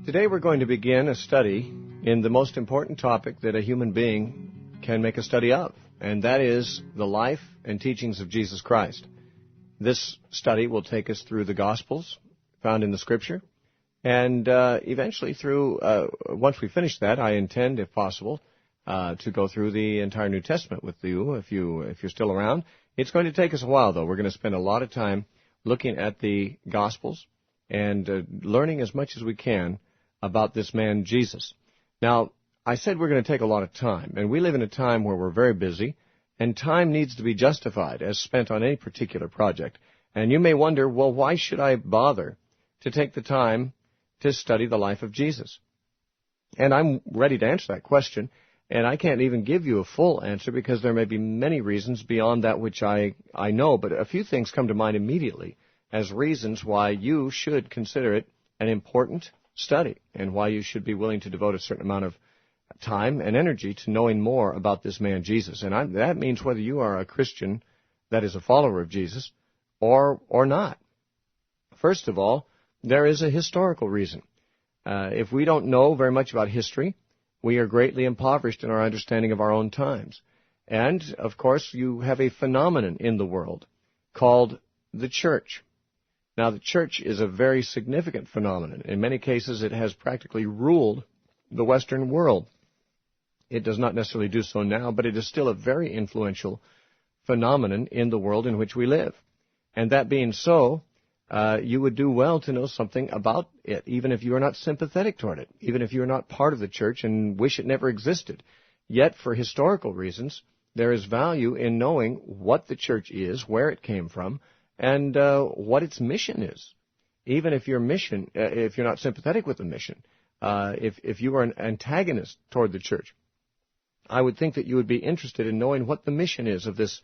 Today we're going to begin a study in the most important topic that a human being can make a study of, and that is the life and teachings of Jesus Christ. This study will take us through the Gospels found in the Scripture, and eventually through, once we finish that, I intend, if possible, to go through the entire New Testament with you, if you're still around. It's going to take us a while, though. We're going to spend a lot of time looking at the Gospels and learning as much as we can about this man, Jesus. Now, I said we're going to take a lot of time, and we live in a time where we're very busy, and time needs to be justified as spent on any particular project. And you may wonder, well, why should I bother to take the time to study the life of Jesus? And I'm ready to answer that question, and I can't even give you a full answer because there may be many reasons beyond that which I know, but a few things come to mind immediately as reasons why you should consider it an important study and why you should be willing to devote a certain amount of time and energy to knowing more about this man Jesus. And that means whether you are a Christian that is a follower of Jesus or not. First of all, there is a historical reason. If we don't know very much about history, we are greatly impoverished in our understanding of our own times. And, of course, you have a phenomenon in the world called the church. Now, the church is a very significant phenomenon. In many cases, it has practically ruled the Western world. It does not necessarily do so now, but it is still a very influential phenomenon in the world in which we live. And that being so, you would do well to know something about it, even if you are not sympathetic toward it, even if you are not part of the church and wish it never existed. Yet, for historical reasons, there is value in knowing what the church is, where it came from, and what its mission is. Even if your mission, if you're not sympathetic with the mission, if you are an antagonist toward the church, I would think that you would be interested in knowing what the mission is of this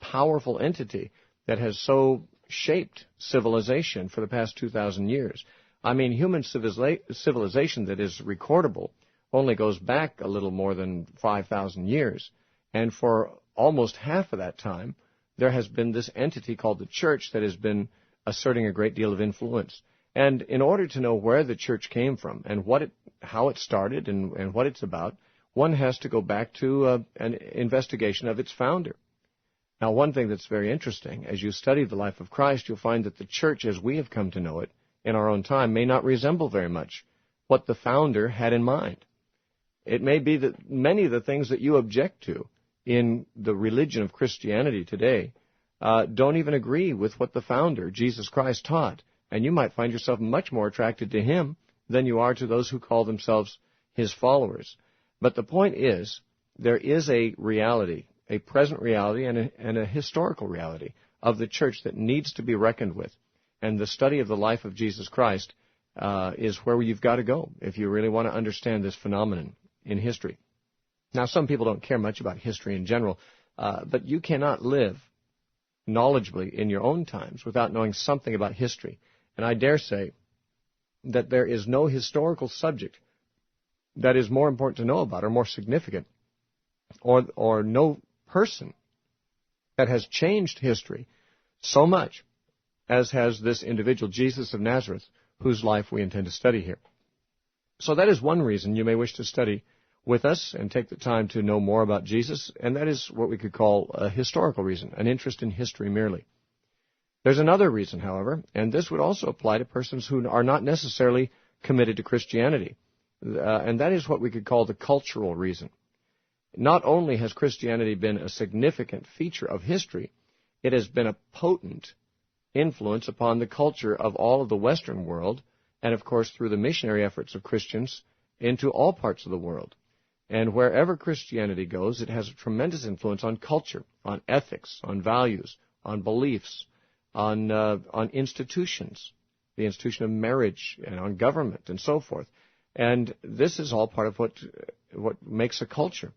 powerful entity that has so shaped civilization for the past 2,000 years. I mean, human civilization that is recordable only goes back a little more than 5,000 years. And for almost half of that time, there has been this entity called the church that has been asserting a great deal of influence. And in order to know where the church came from and how it started and what it's about, one has to go back to an investigation of its founder. Now, one thing that's very interesting, as you study the life of Christ, you'll find that the church, as we have come to know it in our own time, may not resemble very much what the founder had in mind. It may be that many of the things that you object to in the religion of Christianity today don't even agree with what the founder, Jesus Christ, taught. And you might find yourself much more attracted to him than you are to those who call themselves his followers. But the point is, there is a reality, a present reality and a historical reality of the church that needs to be reckoned with. And the study of the life of Jesus Christ is where you've got to go if you really want to understand this phenomenon in history. Now, some people don't care much about history in general, but you cannot live knowledgeably in your own times without knowing something about history. And I dare say that there is no historical subject that is more important to know about or more significant, or no person that has changed history so much as has this individual, Jesus of Nazareth, whose life we intend to study here. So that is one reason you may wish to study with us and take the time to know more about Jesus, and that is what we could call a historical reason, an interest in history merely. There's another reason, however, and this would also apply to persons who are not necessarily committed to Christianity, and that is what we could call the cultural reason. Not only has Christianity been a significant feature of history, it has been a potent influence upon the culture of all of the Western world, and of course through the missionary efforts of Christians into all parts of the world. And wherever Christianity goes, it has a tremendous influence on culture, on ethics, on values, on beliefs, on institutions, the institution of marriage, and on government, and so forth. And this is all part of what makes a culture.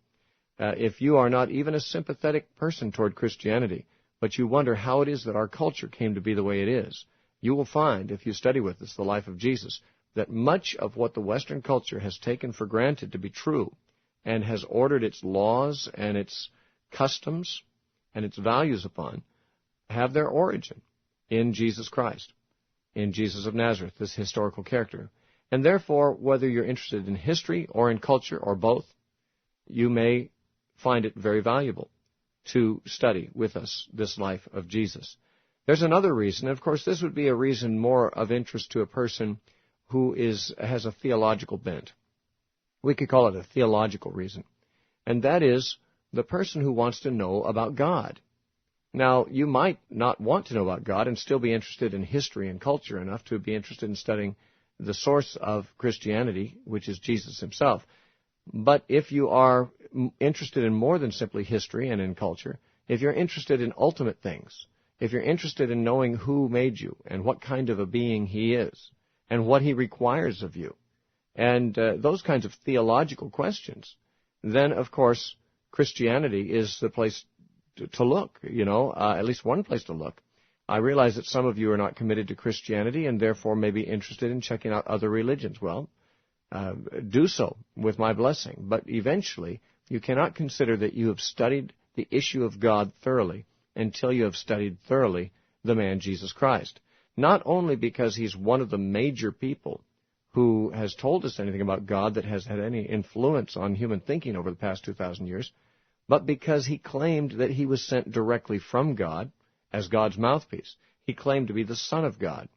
If you are not even a sympathetic person toward Christianity, but you wonder how it is that our culture came to be the way it is, you will find, if you study with us the life of Jesus, that much of what the Western culture has taken for granted to be true and has ordered its laws and its customs and its values upon have their origin in Jesus Christ, in Jesus of Nazareth, this historical character. And therefore, whether you're interested in history or in culture or both, you may find it very valuable to study with us this life of Jesus. There's another reason. Of course, this would be a reason more of interest to a person who has a theological bent. We could call it a theological reason. And that is the person who wants to know about God. Now, you might not want to know about God and still be interested in history and culture enough to be interested in studying the source of Christianity, which is Jesus himself. But if you are interested in more than simply history and in culture, if you're interested in ultimate things, if you're interested in knowing who made you and what kind of a being he is and what he requires of you, and those kinds of theological questions, then, of course, Christianity is the place to look, at least one place to look. I realize that some of you are not committed to Christianity and therefore may be interested in checking out other religions. Well, do so with my blessing. But eventually, you cannot consider that you have studied the issue of God thoroughly until you have studied thoroughly the man Jesus Christ. Not only because he's one of the major people who has told us anything about God that has had any influence on human thinking over the past 2,000 years, but because he claimed that he was sent directly from God as God's mouthpiece. He claimed to be the Son of God.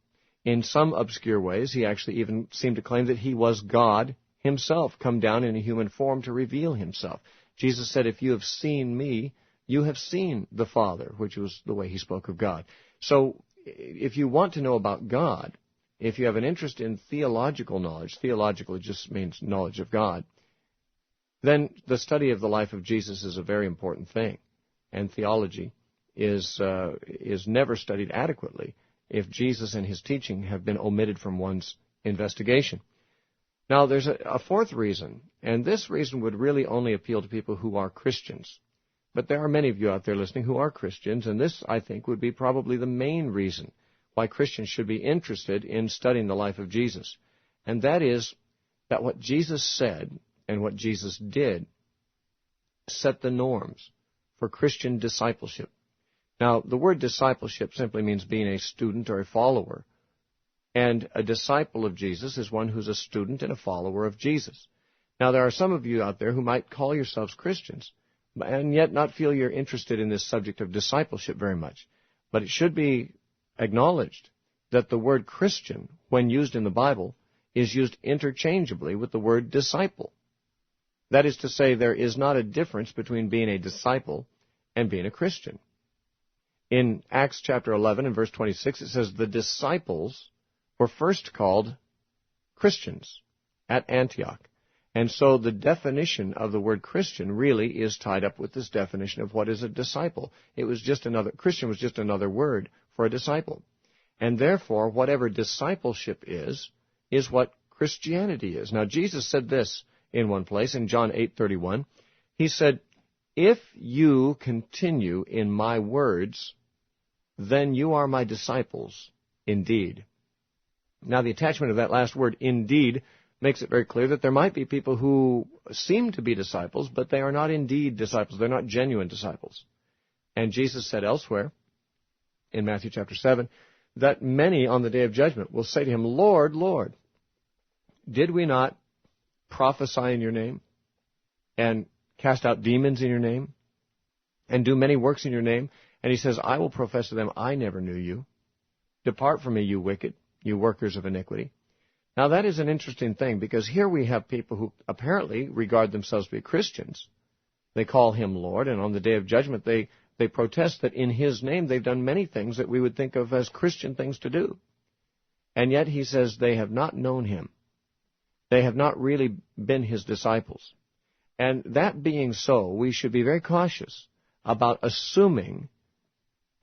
In some obscure ways, he actually even seemed to claim that he was God himself, come down in a human form to reveal himself. Jesus said, if you have seen me, you have seen the Father, which was the way he spoke of God. So if you want to know about God, if you have an interest in theological knowledge, theological just means knowledge of God, then the study of the life of Jesus is a very important thing. And theology is never studied adequately if Jesus and his teaching have been omitted from one's investigation. Now, there's a fourth reason, and this reason would really only appeal to people who are Christians. But there are many of you out there listening who are Christians, and this, I think, would be probably the main reason why Christians should be interested in studying the life of Jesus. And that is that what Jesus said and what Jesus did set the norms for Christian discipleship. Now, the word discipleship simply means being a student or a follower. And a disciple of Jesus is one who's a student and a follower of Jesus. Now, there are some of you out there who might call yourselves Christians and yet not feel you're interested in this subject of discipleship very much. But it should be acknowledged that the word Christian, when used in the Bible, is used interchangeably with the word disciple. That is to say, there is not a difference between being a disciple and being a Christian. In Acts chapter 11 and verse 26, it says, the disciples were first called Christians at Antioch. And so the definition of the word Christian really is tied up with this definition of what is a disciple. Christian was just another word for a disciple. And therefore, whatever discipleship is what Christianity is. Now, Jesus said this in one place, in John 8:31. He said, if you continue in my words, then you are my disciples indeed. Now, the attachment of that last word, indeed, makes it very clear that there might be people who seem to be disciples, but they are not indeed disciples. They're not genuine disciples. And Jesus said elsewhere, in Matthew chapter 7, that many on the day of judgment will say to him, Lord, Lord, did we not prophesy in your name and cast out demons in your name and do many works in your name? And he says, I will profess to them, I never knew you. Depart from me, you wicked, you workers of iniquity. Now, that is an interesting thing, because here we have people who apparently regard themselves to be Christians. They call him Lord, and on the day of judgment they protest that in his name they've done many things that we would think of as Christian things to do. And yet he says they have not known him. They have not really been his disciples. And that being so, we should be very cautious about assuming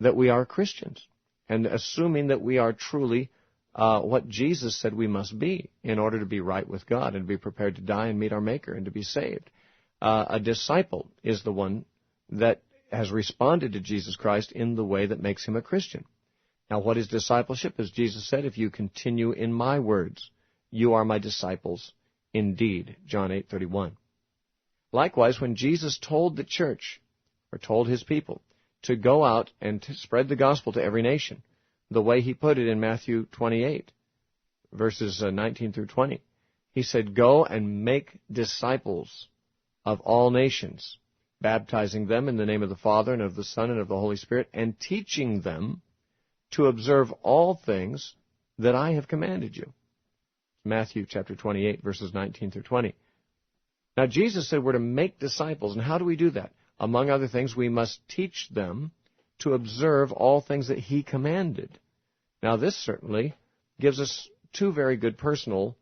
that we are Christians and assuming that we are truly what Jesus said we must be in order to be right with God and be prepared to die and meet our Maker and to be saved. A disciple is the one that has responded to Jesus Christ in the way that makes him a Christian. Now, what is discipleship? As Jesus said, if you continue in my words, you are my disciples indeed. John 8:31. Likewise, when Jesus told the church, or told his people, to go out and to spread the gospel to every nation, the way he put it in Matthew 28, verses 19 through 20. He said, "Go and make disciples of all nations, baptizing them in the name of the Father and of the Son and of the Holy Spirit, and teaching them to observe all things that I have commanded you." Matthew chapter 28, verses 19 through 20. Now, Jesus said we're to make disciples, and how do we do that? Among other things, we must teach them to observe all things that He commanded. Now, this certainly gives us two very good personal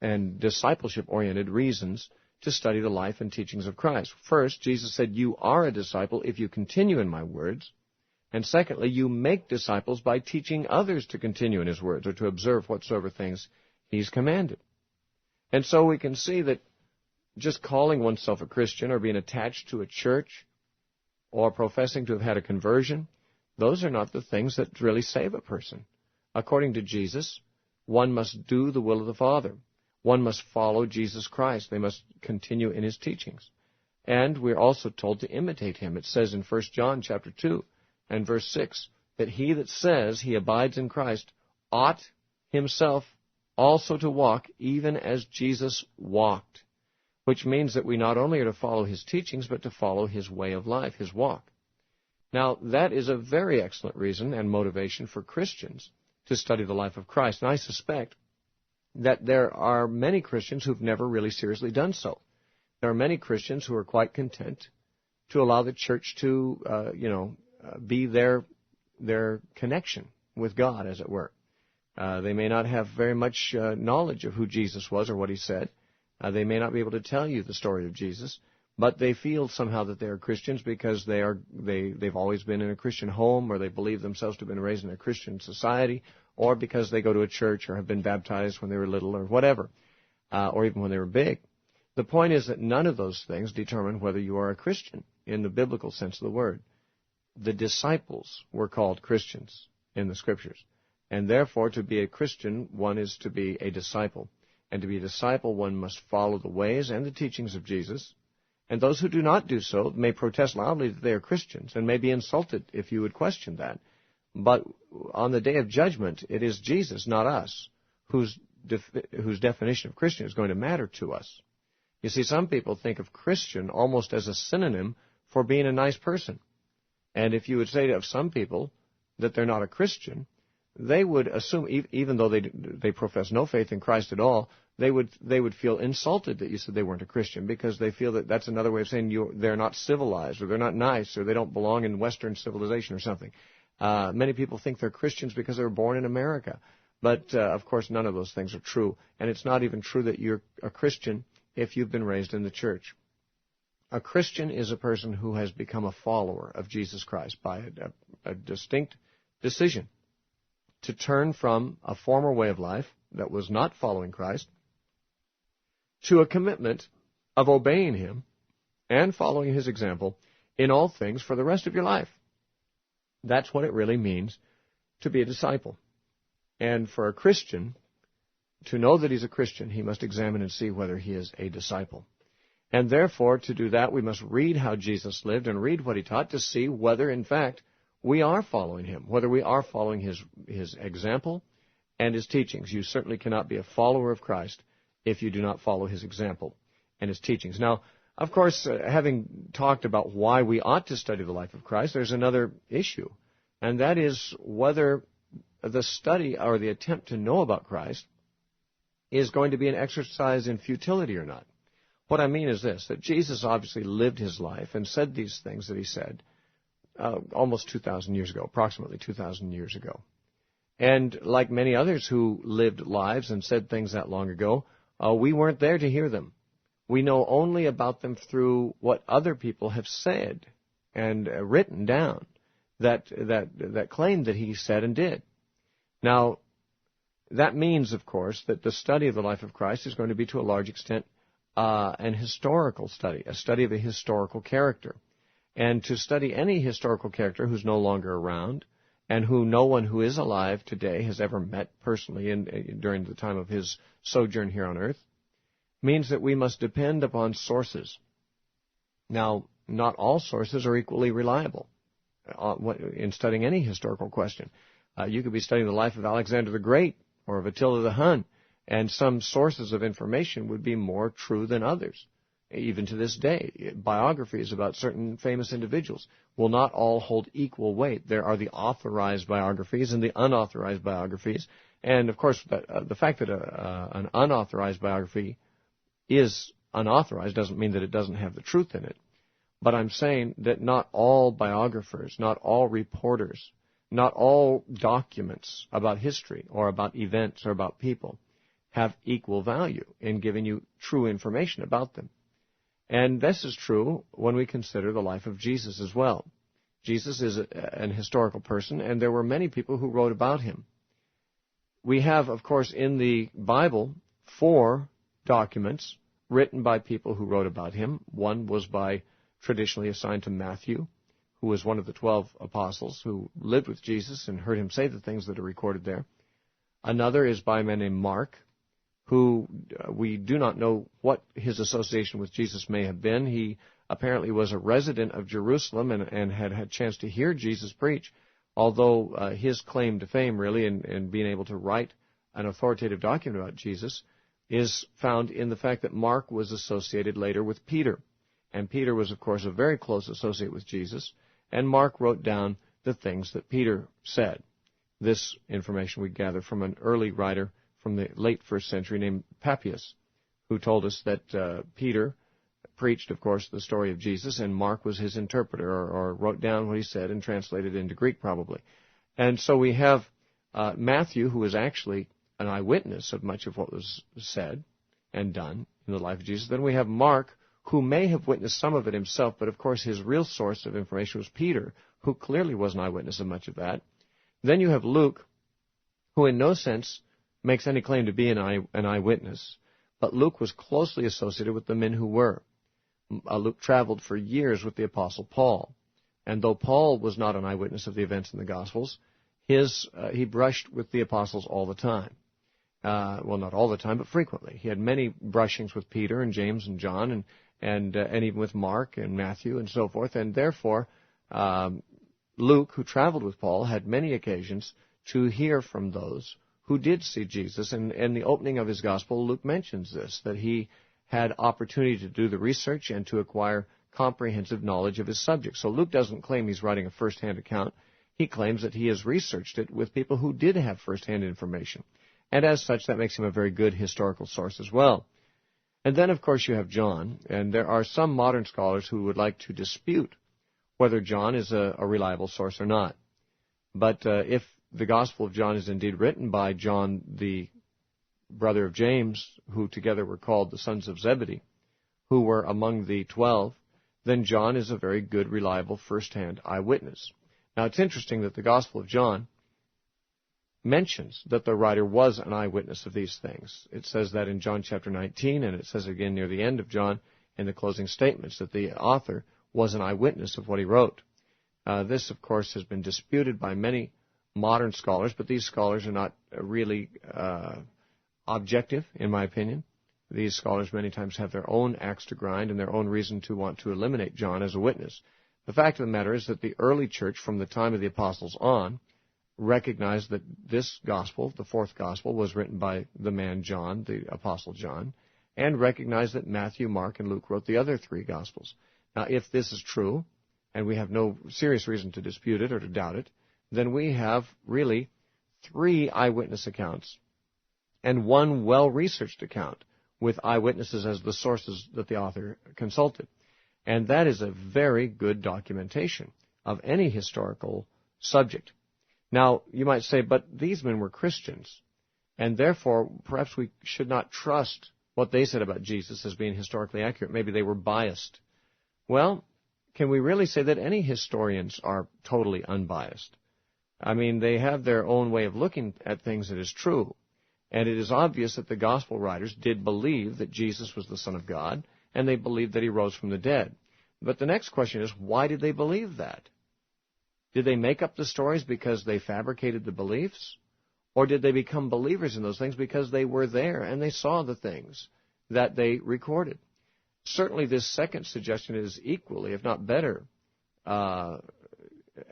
and discipleship-oriented reasons to study the life and teachings of Christ. First, Jesus said, "You are a disciple if you continue in my words." And secondly, you make disciples by teaching others to continue in His words or to observe whatsoever things He's commanded. And so we can see that just calling oneself a Christian or being attached to a church or professing to have had a conversion, those are not the things that really save a person. According to Jesus, one must do the will of the Father. One must follow Jesus Christ. They must continue in His teachings. And we're also told to imitate Him. It says in 1 John chapter 2 and verse 6 that he that says he abides in Christ ought himself also to walk even as Jesus walked, which means that we not only are to follow His teachings, but to follow His way of life, His walk. Now, that is a very excellent reason and motivation for Christians to study the life of Christ. And I suspect that there are many Christians who've never really seriously done so. There are many Christians who are quite content to allow the church to, be their connection with God, as it were. They may not have very much knowledge of who Jesus was or what He said. They may not be able to tell you the story of Jesus, but they feel somehow that they are Christians because they've always been in a Christian home, or they believe themselves to have been raised in a Christian society, or because they go to a church or have been baptized when they were little or whatever, or even when they were big. The point is that none of those things determine whether you are a Christian in the biblical sense of the word. The disciples were called Christians in the Scriptures, and therefore to be a Christian, one is to be a disciple. And to be a disciple, one must follow the ways and the teachings of Jesus. And those who do not do so may protest loudly that they are Christians and may be insulted if you would question that. But on the day of judgment, it is Jesus, not us, whose definition of Christian is going to matter to us. You see, some people think of Christian almost as a synonym for being a nice person. And if you would say of some people that they're not a Christian, they would assume, even though they profess no faith in Christ at all, they would feel insulted that you said they weren't a Christian, because they feel that that's another way of saying they're not civilized, or they're not nice, or they don't belong in Western civilization or something. Many people think they're Christians because they were born in America. But, of course, none of those things are true. And it's not even true that you're a Christian if you've been raised in the church. A Christian is a person who has become a follower of Jesus Christ by a distinct decision to turn from a former way of life that was not following Christ to a commitment of obeying Him and following His example in all things for the rest of your life. That's what it really means to be a disciple. And for a Christian to know that he's a Christian, he must examine and see whether he is a disciple. And therefore, to do that, we must read how Jesus lived and read what He taught to see whether, in fact, we are following Him, whether we are following His example and His teachings. You certainly cannot be a follower of Christ if you do not follow His example and His teachings. Now, of course, having talked about why we ought to study the life of Christ, there's another issue, and that is whether the study or the attempt to know about Christ is going to be an exercise in futility or not. What I mean is this, that Jesus obviously lived His life and said these things that He said almost 2,000 years ago, approximately 2,000 years ago. And like many others who lived lives and said things that long ago, we weren't there to hear them. We know only about them through what other people have said and written down that claim that He said and did. Now, that means, of course, that the study of the life of Christ is going to be to a large extent an historical study, a study of a historical character. And to study any historical character who's no longer around and who no one who is alive today has ever met personally during the time of his sojourn here on earth means that we must depend upon sources. Now, not all sources are equally reliable in studying any historical question. You could be studying the life of Alexander the Great or of Attila the Hun, and some sources of information would be more true than others. Even to this day, biographies about certain famous individuals will not all hold equal weight. There are the authorized biographies and the unauthorized biographies. And, of course, the fact that an unauthorized biography is unauthorized doesn't mean that it doesn't have the truth in it. But I'm saying that not all biographers, not all reporters, not all documents about history or about events or about people have equal value in giving you true information about them. And this is true when we consider the life of Jesus as well. Jesus is an historical person, and there were many people who wrote about him. We have, of course, in the Bible, 4 documents written by people who wrote about him. One was traditionally assigned to Matthew, who was one of the 12 apostles who lived with Jesus and heard him say the things that are recorded there. Another is by a man named Mark, who we do not know what his association with Jesus may have been. He apparently was a resident of Jerusalem and had a chance to hear Jesus preach, although his claim to fame, really, in being able to write an authoritative document about Jesus is found in the fact that Mark was associated later with Peter. And Peter was, of course, a very close associate with Jesus, and Mark wrote down the things that Peter said. This information we gather from an early writer from the late 1st century named Papias, who told us that Peter preached, of course, the story of Jesus, and Mark was his interpreter, or wrote down what he said and translated into Greek, probably. And so we have Matthew, who was actually an eyewitness of much of what was said and done in the life of Jesus. Then we have Mark, who may have witnessed some of it himself, but of course his real source of information was Peter, who clearly was an eyewitness of much of that. Then you have Luke, who in no sense makes any claim to be an eyewitness, but Luke was closely associated with the men who were. Luke traveled for years with the Apostle Paul, and though Paul was not an eyewitness of the events in the Gospels, he brushed with the apostles all the time. Well, not all the time, but frequently. He had many brushings with Peter and James and John and even with Mark and Matthew and so forth, and therefore Luke, who traveled with Paul, had many occasions to hear from those who did see Jesus. And in the opening of his gospel, Luke mentions this, that he had opportunity to do the research and to acquire comprehensive knowledge of his subject. So Luke doesn't claim he's writing a first-hand account. He claims that he has researched it with people who did have first-hand information. And as such, that makes him a very good historical source as well. And then, of course, you have John, and there are some modern scholars who would like to dispute whether John is a reliable source or not. But if the Gospel of John is indeed written by John, the brother of James, who together were called the sons of Zebedee, who were among the 12, then John is a very good, reliable, first-hand eyewitness. Now, it's interesting that the Gospel of John mentions that the writer was an eyewitness of these things. It says that in John chapter 19, and it says again near the end of John in the closing statements that the author was an eyewitness of what he wrote. This, of course, has been disputed by many modern scholars, but these scholars are not really objective, in my opinion. These scholars many times have their own axe to grind and their own reason to want to eliminate John as a witness. The fact of the matter is that the early church, from the time of the apostles on, recognized that this gospel, the fourth gospel, was written by the man John, the apostle John, and recognized that Matthew, Mark, and Luke wrote the other 3 gospels. Now, if this is true, and we have no serious reason to dispute it or to doubt it, then we have really 3 eyewitness accounts and 1 well-researched account with eyewitnesses as the sources that the author consulted. And that is a very good documentation of any historical subject. Now, you might say, but these men were Christians, and therefore perhaps we should not trust what they said about Jesus as being historically accurate. Maybe they were biased. Well, can we really say that any historians are totally unbiased? I mean, they have their own way of looking at things that is true. And it is obvious that the gospel writers did believe that Jesus was the Son of God, and they believed that he rose from the dead. But the next question is, why did they believe that? Did they make up the stories because they fabricated the beliefs? Or did they become believers in those things because they were there and they saw the things that they recorded? Certainly this second suggestion is equally, if not better,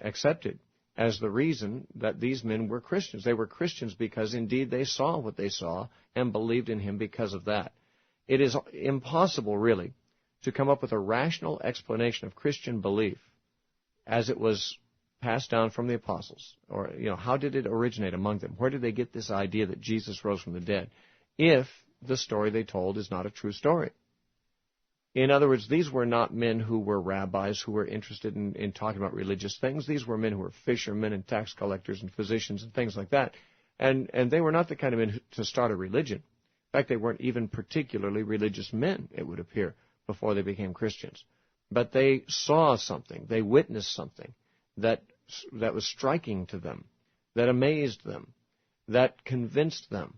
accepted. as the reason that these men were Christians. They were Christians because indeed they saw what they saw and believed in him because of that. It is impossible, really, to come up with a rational explanation of Christian belief as it was passed down from the apostles. Or, how did it originate among them? Where did they get this idea that Jesus rose from the dead? If the story they told is not a true story. In other words, these were not men who were rabbis who were interested in talking about religious things. These were men who were fishermen and tax collectors and physicians and things like that. And they were not the kind of men to start a religion. In fact, they weren't even particularly religious men, it would appear, before they became Christians. But they saw something. They witnessed something that was striking to them, that amazed them, that convinced them.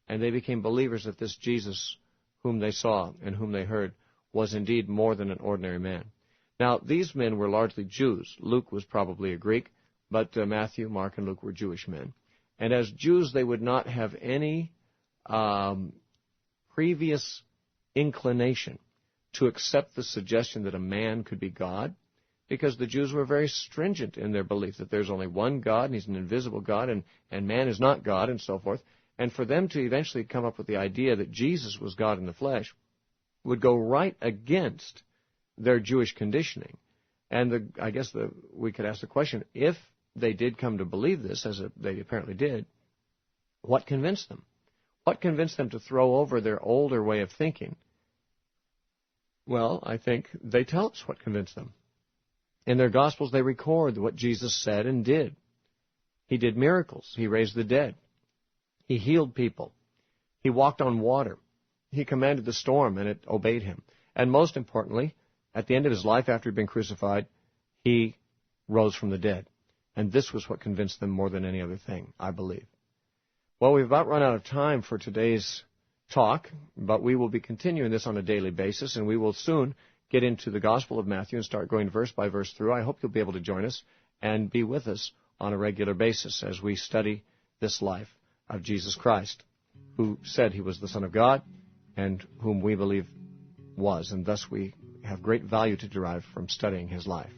And they became believers that this Jesus whom they saw and whom they heard was indeed more than an ordinary man. Now, these men were largely Jews. Luke was probably a Greek, but Matthew, Mark, and Luke were Jewish men. And as Jews, they would not have any previous inclination to accept the suggestion that a man could be God, because the Jews were very stringent in their belief that there's only one God, and he's an invisible God, and man is not God, and so forth. And for them to eventually come up with the idea that Jesus was God in the flesh would go right against their Jewish conditioning. And we could ask the question, if they did come to believe this, as they apparently did, what convinced them? What convinced them to throw over their older way of thinking? Well, I think they tell us what convinced them. In their Gospels, they record what Jesus said and did. He did miracles. He raised the dead. He healed people. He walked on water. He commanded the storm, and it obeyed him. And most importantly, at the end of his life, after he'd been crucified, he rose from the dead. And this was what convinced them more than any other thing, I believe. Well, we've about run out of time for today's talk, but we will be continuing this on a daily basis, and we will soon get into the Gospel of Matthew and start going verse by verse through. I hope you'll be able to join us and be with us on a regular basis as we study this life of Jesus Christ, who said he was the Son of God, and whom we believe was, and thus we have great value to derive from studying his life.